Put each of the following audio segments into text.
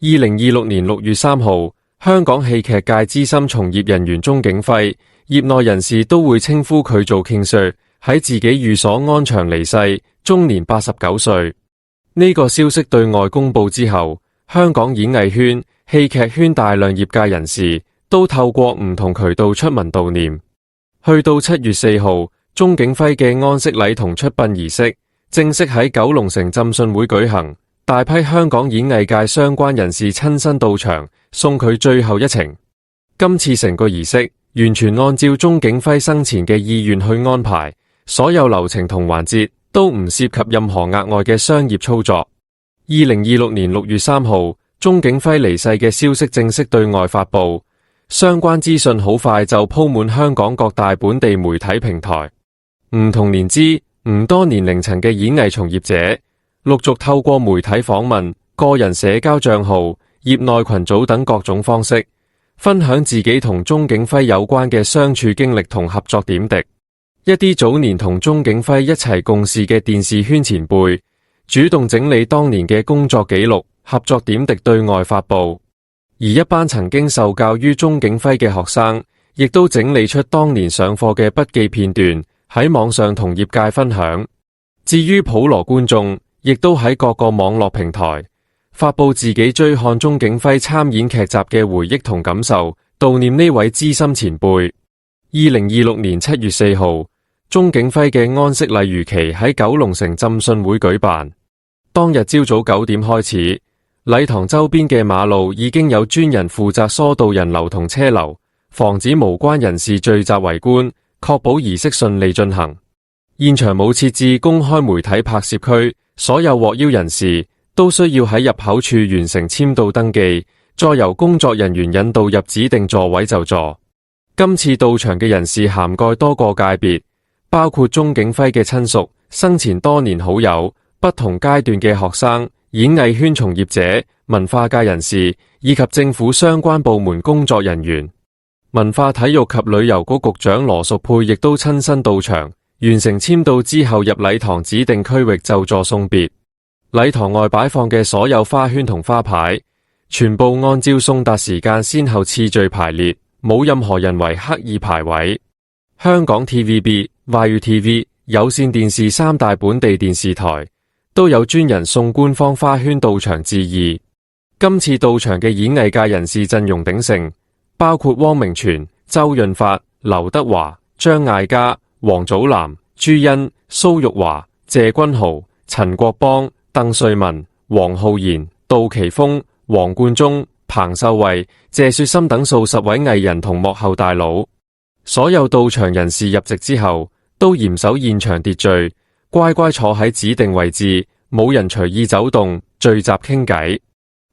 2026年6月3號，香港戲劇界資深從業人員鍾景輝，業內人士都會稱呼佢做 King Sir， 喺自己寓所安詳離世，終年89歲。呢個消息對外公佈之後，香港演藝圈、戲劇圈大量業界人士都透過唔同渠道出文悼念。去到7月4號，鍾景輝嘅安息禮同出殯儀式正式喺九龍城浸信會舉行。大批香港演藝界相關人士親身到場，送佢最後一程。今次成個儀式完全按照鍾景輝生前嘅意願去安排，所有流程同環節都唔涉及任何額外嘅商業操作。2026年6月3號，鍾景輝離世嘅消息正式對外發布，相關資訊好快就鋪滿香港各大本地媒體平台。唔同年資、唔多年齡層嘅演藝從業者陸續透過媒體訪問、個人社交賬號、業內群組等各種方式，分享自己同鍾景輝有關嘅相處經歷同合作點滴。一啲早年同鍾景輝一齊共事嘅電視圈前輩，主動整理當年嘅工作記錄、合作點滴對外發布。而一班曾經受教於鍾景輝嘅學生，亦都整理出當年上課嘅筆記片段，喺網上同業界分享。至於普羅觀眾，亦都喺各個網絡平台發佈自己追看鍾景輝參演劇集嘅回憶同感受，悼念呢位資深前輩。2026年7月4號，鍾景輝嘅安息禮如期喺九龍城浸信會舉辦。當日朝早9點開始，禮堂周邊嘅馬路已經有專人負責疏導人流同車流，防止無關人士聚集圍觀，確保儀式順利進行。現場冇設置公開媒體拍攝區，所有獲邀人士都需要喺入口處完成簽到登記，再由工作人員引導入指定座位就座。今次到場嘅人士涵蓋多個界別，包括鍾景輝嘅親屬、生前多年好友、不同階段嘅學生、演藝圈從業者、文化界人士以及政府相關部門工作人員。文化體育及旅遊局局長羅淑佩亦都親身到場，完成簽到之後入禮堂指定區域就座送別。禮堂外擺放嘅所有花圈同花牌，全部按照送達時間先後次序排列，冇任何人為刻意排位。香港 TVB、ViuTV、有線電視三大本地電視台都有專人送官方花圈到場致意。今次到場嘅演藝界人士陣容鼎盛，包括汪明荃、周潤發、劉德華、張艾嘉、王祖藍、朱茵、蘇玉華、謝君豪、陳國邦、鄧萃雯、黃浩然、杜琪峰、黃貫中、彭秀慧、謝雪心等數十位藝人同幕後大佬。所有到場人士入席之後，都嚴守現場秩序，乖乖坐喺指定位置，冇人隨意走動、聚集傾偈。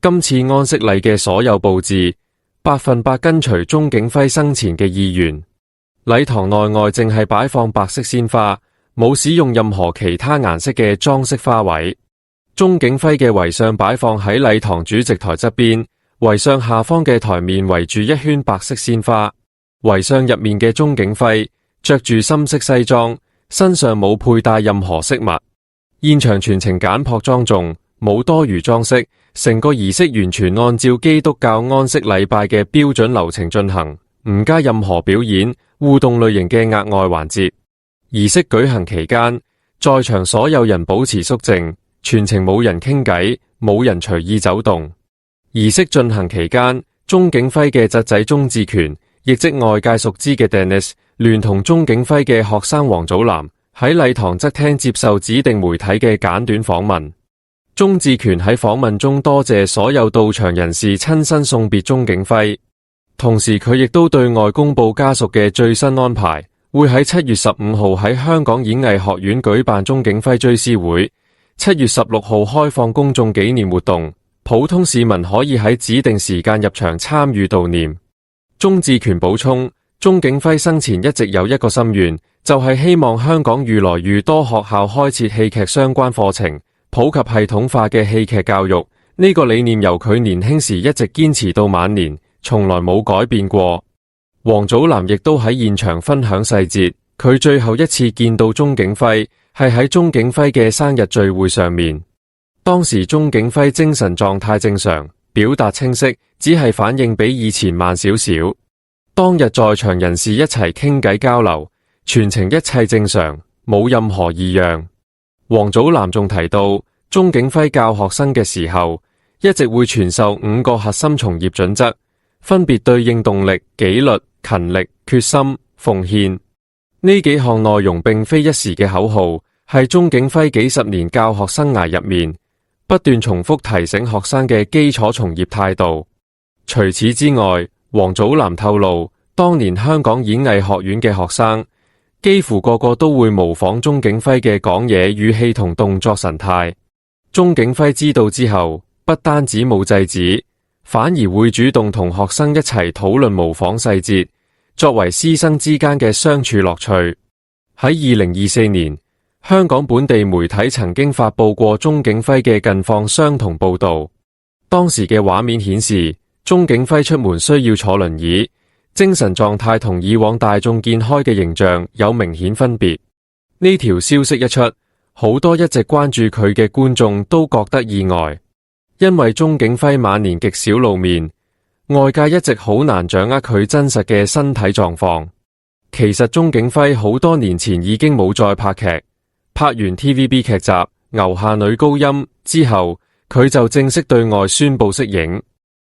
今次安息禮嘅所有佈置，100%跟隨鍾景輝生前嘅意願。禮堂內外淨係擺放白色鮮花，冇使用任何其他顏色嘅裝飾花卉。鍾景輝嘅遺像擺放喺禮堂主席台側邊，遺像下方嘅台面圍住一圈白色鮮花。遺像入面嘅鍾景輝着住深色西裝，身上冇佩戴任何飾物。現場全程簡樸莊重，冇多餘裝飾，成個儀式完全按照基督教安息禮拜嘅標準流程進行，唔加任何表演、互動類型嘅額外環節。儀式舉行期間，在場所有人保持肅靜，全程冇人傾偈，冇人隨意走動。儀式進行期間，鍾景輝嘅侄仔鍾志權，亦即外界熟知嘅 Dennis， 聯同鍾景輝嘅學生王祖藍喺禮堂側廳接受指定媒體嘅簡短訪問。鍾志權喺訪問中多謝所有到場人士親身送別鍾景輝，同時佢亦都對外公布家屬嘅最新安排，會喺7月15號喺香港演藝學院舉辦鍾景輝追思會，7月16號開放公眾紀念活動，普通市民可以喺指定時間入場參與悼念。鍾志權補充，鍾景輝生前一直有一個心願，就係希望香港愈來愈多學校開設戲劇相關課程，普及系統化嘅戲劇教育。呢個理念由佢年輕時一直堅持到晚年，從來冇改變過。王祖藍亦都喺現場分享細節，佢最後一次見到鍾景輝係喺鍾景輝嘅生日聚會上面，當時鍾景輝精神狀態正常，表達清晰，只係反應比以前慢少少。當日在場人士一齊傾偈交流，全程一切正常，冇任何異樣。王祖藍仲提到，鍾景輝教學生嘅時候，一直會傳授5個核心從業準則，分別對應動力、紀律、勤力、決心、奉獻。呢幾項內容並非一時嘅口號，係鍾景輝幾十年教學生涯入面不斷重複提醒學生嘅基礎從業態度。除此之外，王祖藍透露，當年香港演藝學院嘅學生幾乎個個都會模仿鍾景輝嘅講嘢語氣同動作神態。鍾景輝知道之後，不單止冇制止，反而會主動同學生一齊討論模仿細節，作為師生之間嘅相處樂趣。喺2024年，香港本地媒體曾經發佈過鍾景輝嘅近況相同報導。當時嘅畫面顯示，鍾景輝出門需要坐輪椅，精神狀態同以往大眾見開嘅形象有明顯分別。呢條消息一出，好多一直關注佢嘅觀眾都覺得意外，因為鍾景輝晚年極少露面，外界一直好難掌握佢真實嘅身體狀況。其實鍾景輝好多年前已經冇再拍劇，拍完 TVB 劇集《牛下女高音》之後，佢就正式對外宣布息影。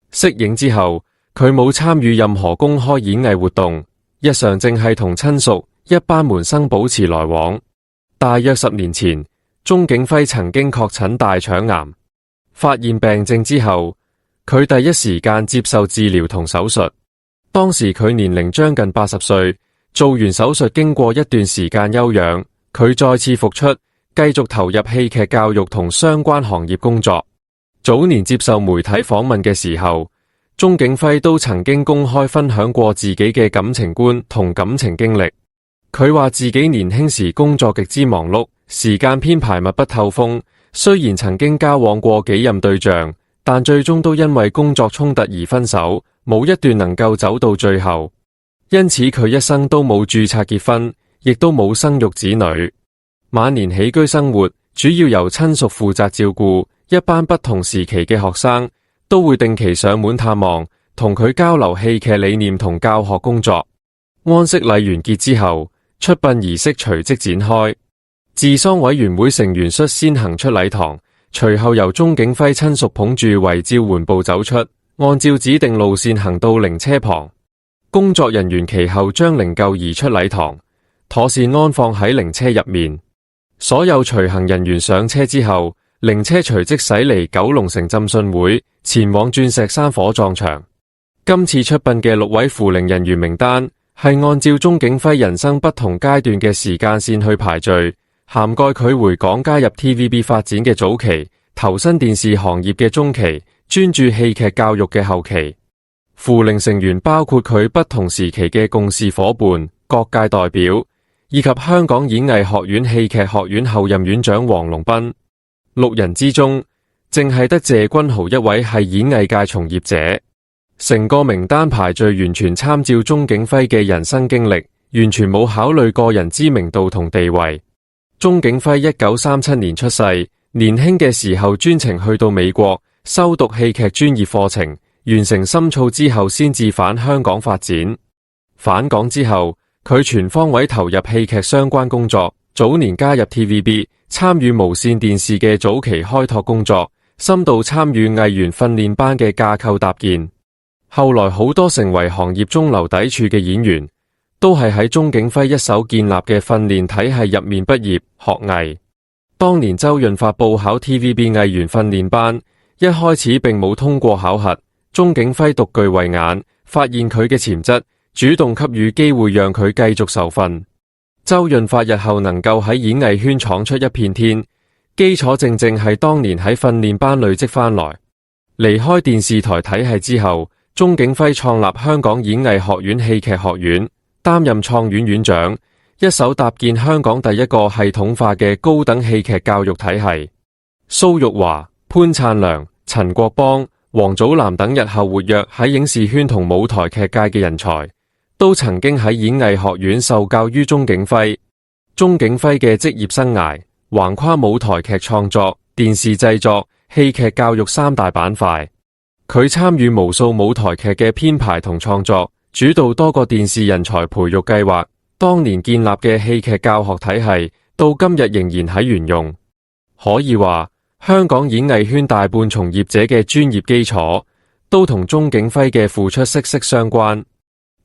息影之後，佢冇參與任何公開演藝活動，日常淨係同親屬、一班門生保持來往。大約10年前，鍾景輝曾經確診大腸癌，發現病症之後，佢第一時間接受治療同手術。當時佢年齡將近80歲，做完手術經過一段時間休養，佢再次復出，繼續投入戲劇教育同相關行業工作。早年接受媒體訪問嘅時候，鍾景輝都曾經公開分享過自己嘅感情觀同感情經歷。佢話自己年輕時工作極之忙碌，時間編排密不透風，雖然曾經交往過幾任對象，但最終都因為工作衝突而分手，冇一段能夠走到最後。因此佢一生都冇註冊結婚，亦都冇生育子女。晚年起居生活主要由親屬負責照顧，一班不同時期嘅學生都會定期上門探望，同佢交流戲劇理念同教學工作。安息禮完結之後，出殯儀式隨即展開，治喪委員會成員率先行出禮堂，隨後由鍾景輝親屬捧住遺照緩步走出，按照指定路線行到靈車旁。工作人員其後將靈柩移出禮堂，妥善安放喺靈車入面。所有隨行人員上車之後，靈車隨即駛離九龍城浸信會，前往鑽石山火葬場。今次出殯嘅6位扶靈人員名單係按照鍾景輝人生不同階段嘅時間線去排序，涵蓋佢回港加入 TVB 發展嘅早期，投身電視行業嘅中期，專注戲劇教育嘅後期。扶靈成員包括佢不同時期嘅共事夥伴、各界代表，以及香港演藝學院戲劇學院後任院長黃龍斌。6人之中，淨係得謝君豪一位係演藝界從業者。成個名單排序完全參照鍾景輝嘅人生經歷，完全冇考慮個人知名度同地位。鍾景輝1937年出世，年輕嘅時候專程去到美國修讀戲劇專業課程，完成深造之後先至返香港發展。返港之後，佢全方位投入戲劇相關工作，早年加入 TVB， 參與無綫電視嘅早期開拓工作，深度參與藝員訓練班嘅架構搭建。後來好多成為行業中流砥柱嘅演員，都係喺鍾景輝一手建立嘅訓練體系入面畢業學藝。當年周潤發報考 TVB 藝員訓練班，一開始並冇通過考核，鍾景輝獨具慧眼，發現佢嘅潛質，主動給予機會讓佢繼續受訓。周潤發日後能夠喺演藝圈闖出一片天，基礎正正係當年喺訓練班累積翻來。離開電視台體系之後，鍾景輝創立香港演藝學院戲劇學院，擔任創院院長，一手搭建香港第一個系統化嘅高等戲劇教育體系。蘇玉華、潘燦良、陳國邦、王祖藍等日後活躍喺影視圈同舞台劇界嘅人才，都曾經喺演藝學院受教於鍾景輝。鍾景輝嘅職業生涯橫跨舞台劇創作、電視製作、戲劇教育3大板塊。佢參與無數舞台劇嘅編排同創作，主導多個電視人才培育計劃。當年建立嘅戲劇教學體系，到今日仍然喺沿用。可以話，香港演藝圈大半從業者嘅專業基礎，都同鍾景輝嘅付出息息相關。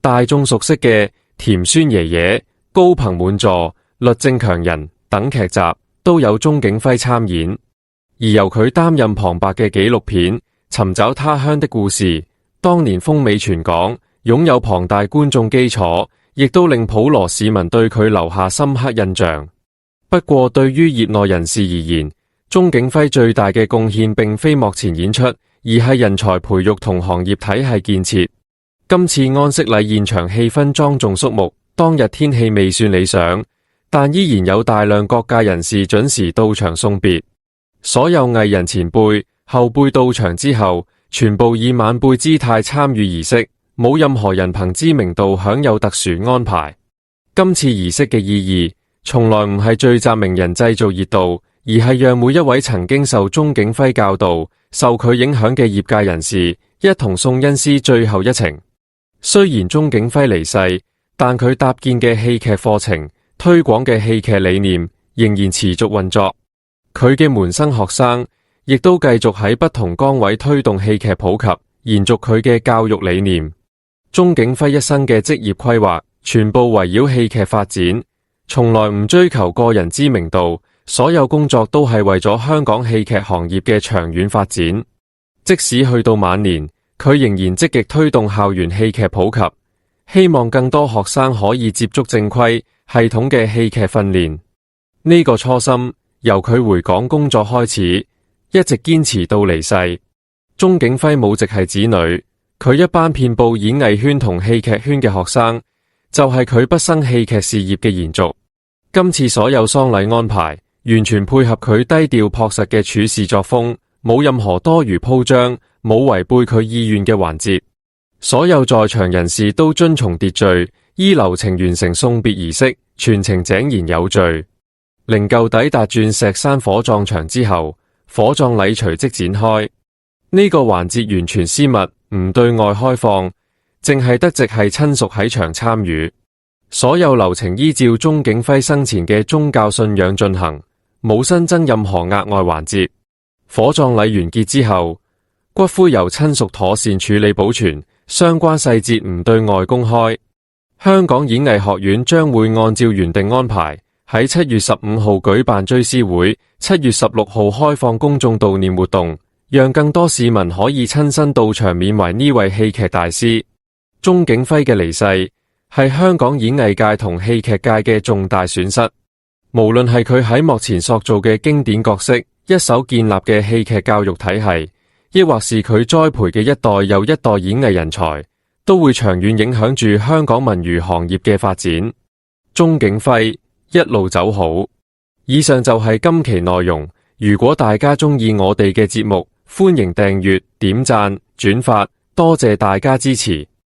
大眾熟悉嘅《甜酸爺爺》、《高朋滿座》、《律政強人》等劇集，都有鍾景輝參演。而由佢擔任旁白嘅紀錄片《尋找他鄉的故事》，當年風靡全港，擁有龐大觀眾基礎，亦都令普羅市民對佢留下深刻印象。不過對於業內人士而言，鍾景輝最大嘅貢獻並非幕前演出，而係人才培育同行業體系建設。今次安息禮現場氣氛莊重肅穆，當日天氣未算理想，但依然有大量各界人士準時到場送別。所有藝人前輩、後輩到場之後，全部以晚輩姿態參與儀式，冇任何人憑知名度享有特殊安排。今次儀式嘅意義，從來唔係聚集名人製造熱度，而係讓每一位曾經受鍾景輝教導、受佢影響嘅業界人士，一同送恩師最後一程。雖然鍾景輝離世，但佢搭建嘅戲劇課程、推廣嘅戲劇理念仍然持續運作。佢嘅門生學生亦都繼續喺不同崗位推動戲劇普及，延續佢嘅教育理念。鍾景輝一生嘅職業規劃全部圍繞戲劇發展，從來唔追求個人知名度，所有工作都係為咗香港戲劇行業嘅長遠發展。即使去到晚年，佢仍然積極推動校園戲劇普及，希望更多學生可以接觸正規、系統嘅戲劇訓練。呢個初心由佢回港工作開始，一直堅持到離世。鍾景輝冇直系子女，佢一班遍佈演藝圈同戲劇圈嘅學生，就係佢畢生戲劇事業嘅延續。今次所有喪禮安排，完全配合佢低調樸實嘅處事作風，冇任何多餘鋪張，冇違背佢意願嘅環節。所有在場人士都遵從秩序，依流程完成送別儀式，全程井然有序。靈柩抵達鑽石山火葬場之後，火葬禮隨即展開。呢個環節完全私密，唔對外開放，淨係得直系親屬喺場參與。所有流程依照鍾景輝生前嘅宗教信仰進行，冇新增任何額外環節。火葬禮完結之後，骨灰由親屬妥善處理保存，相關細節唔對外公開。香港演藝學院將會按照原定安排，喺7月15號舉辦追思會，7月16號開放公眾悼念活動，讓更多市民可以親身到場緬懷呢位戲劇大師。鍾景輝嘅離世係香港演藝界同戲劇界嘅重大損失。無論係佢喺幕前塑造嘅經典角色，一手建立嘅戲劇教育體系，亦或是佢栽培嘅一代又一代演藝人才，都會長遠影響住香港文娛行業嘅發展。鍾景輝一路走好。以上就係今期內容。如果大家鍾意我哋嘅節目，歡迎訂閱、點讚、轉發，多謝大家支持。